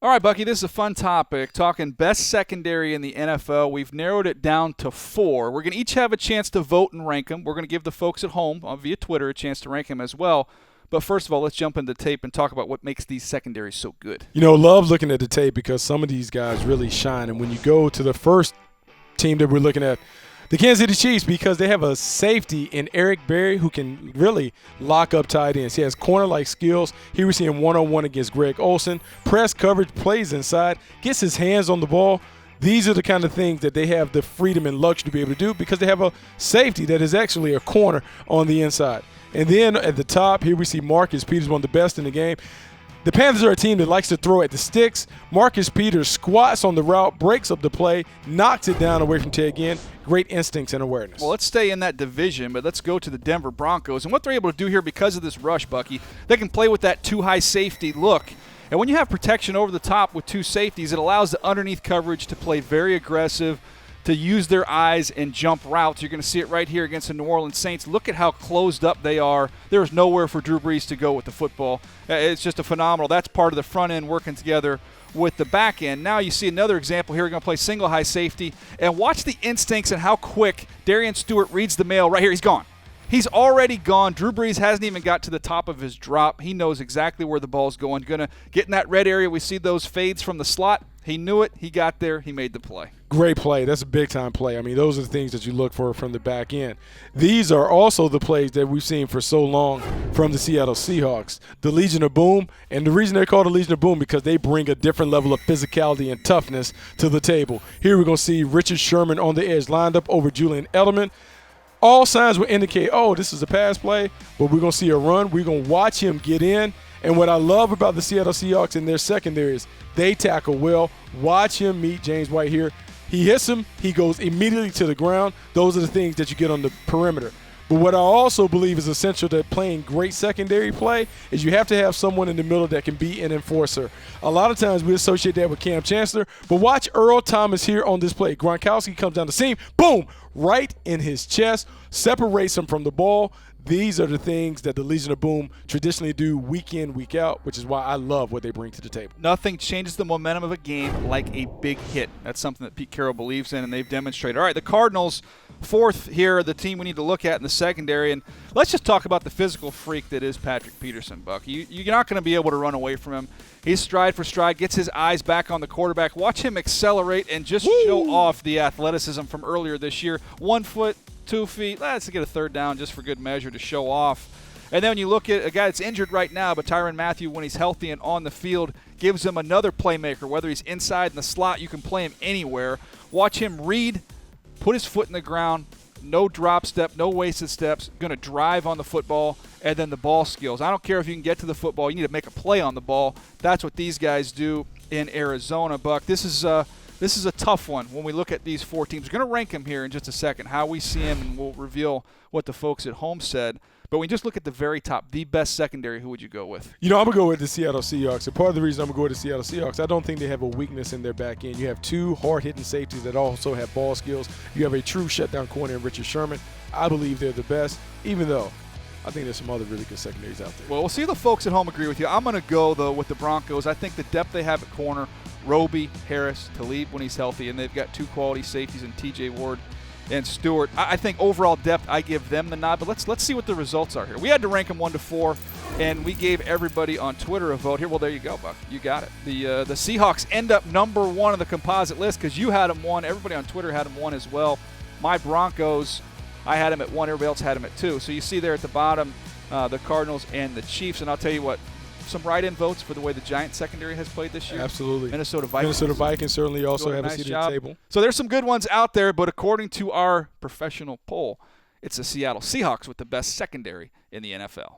All right, Bucky, this is a fun topic, talking best secondary in the NFL. We've narrowed it down to 4. We're going to each have a chance to vote and rank them. We're going to give the folks at home via Twitter a chance to rank them as well. But first of all, let's jump into the tape and talk about what makes these secondaries so good. Love looking at the tape because some of these guys really shine. And when you go to the first team that we're looking at, the Kansas City Chiefs, because they have a safety in Eric Berry who can really lock up tight ends. He has corner-like skills. Here we see him one-on-one against Greg Olsen. Press coverage, plays inside, gets his hands on the ball. These are the kind of things that they have the freedom and luxury to be able to do because they have a safety that is actually a corner on the inside. And then at the top, here we see Marcus Peters, one of the best in the game. The Panthers are a team that likes to throw at the sticks. Marcus Peters squats on the route, breaks up the play, knocks it down away from Ted Ginn. Great instincts and awareness. Well, let's stay in that division, but let's go to the Denver Broncos. And what they're able to do here because of this rush, Bucky, they can play with that too-high safety look. And when you have protection over the top with 2 safeties, it allows the underneath coverage to play very aggressive, to use their eyes and jump routes. You're going to see it right here against the New Orleans Saints. Look at how closed up they are. There's nowhere for Drew Brees to go with the football. It's just a phenomenal. That's part of the front end working together with the back end. Now you see another example here. We're going to play single high safety. And watch the instincts and how quick Darian Stewart reads the mail. Right here, he's gone. He's already gone. Drew Brees hasn't even got to the top of his drop. He knows exactly where the ball's going. Going to get in that red area. We see those fades from the slot. He knew it. He got there. He made the play. Great play. That's a big-time play. I mean, those are the things that you look for from the back end. These are also the plays that we've seen for so long from the Seattle Seahawks. The Legion of Boom, and the reason they're called the Legion of Boom because they bring a different level of physicality and toughness to the table. Here we're going to see Richard Sherman on the edge, lined up over Julian Edelman. All signs will indicate, this is a pass play, but we're going to see a run. We're going to watch him get in. And what I love about the Seattle Seahawks in their secondary is they tackle well. Watch him meet James White here. He hits him. He goes immediately to the ground. Those are the things that you get on the perimeter. But what I also believe is essential to playing great secondary play is you have to have someone in the middle that can be an enforcer. A lot of times we associate that with Cam Chancellor, but watch Earl Thomas here on this play. Gronkowski comes down the seam, boom, right in his chest, separates him from the ball. These are the things that the Legion of Boom traditionally do week in, week out, which is why I love what they bring to the table. Nothing changes the momentum of a game like a big hit. That's something that Pete Carroll believes in, and they've demonstrated. All right, the Cardinals, 4th here, the team we need to look at in the secondary. And let's just talk about the physical freak that is Patrick Peterson, Buck. You're not going to be able to run away from him. He's stride for stride, gets his eyes back on the quarterback. Watch him accelerate and just show off the athleticism from earlier this year. 1 foot, 2 feet, let's get a 3rd down just for good measure to show off. And then when you look at a guy that's injured right now, but Tyrann Mathieu, when he's healthy and on the field, gives him another playmaker. Whether he's inside in the slot, you can play him anywhere. Watch him read, put his foot in the ground, no drop step, no wasted steps, going to drive on the football, and then the ball skills. I don't care if you can get to the football. You need to make a play on the ball. That's what these guys do in Arizona, Buck. This is a tough one when we look at these 4 teams. We're going to rank them here in just a second, how we see them, and we'll reveal what the folks at home said. But when you just look at the very top, the best secondary, who would you go with? I'm going to go with the Seattle Seahawks. And part of the reason I'm going to go with the Seattle Seahawks, I don't think they have a weakness in their back end. You have 2 hard-hitting safeties that also have ball skills. You have a true shutdown corner in Richard Sherman. I believe they're the best, even though I think there's some other really good secondaries out there. Well, we'll see if the folks at home agree with you. I'm going to go, though, with the Broncos. I think the depth they have at corner, Roby, Harris, Talib when he's healthy, and they've got 2 quality safeties in T.J. Ward and Stewart. I think overall depth, I give them the nod, but let's see what the results are here. We had to rank them 1 to 4, and we gave everybody on Twitter a vote here. Well, there you go, Buck. You got it. The Seahawks end up number 1 on the composite list because you had them 1. Everybody on Twitter had them 1 as well. My Broncos, I had them at 1. Everybody else had them at 2. So you see there at the bottom the Cardinals and the Chiefs, and I'll tell you what, some write-in votes for the way the Giants secondary has played this year. Absolutely. Minnesota Vikings certainly also have a seat at the table. So there's some good ones out there, but according to our professional poll, it's the Seattle Seahawks with the best secondary in the NFL.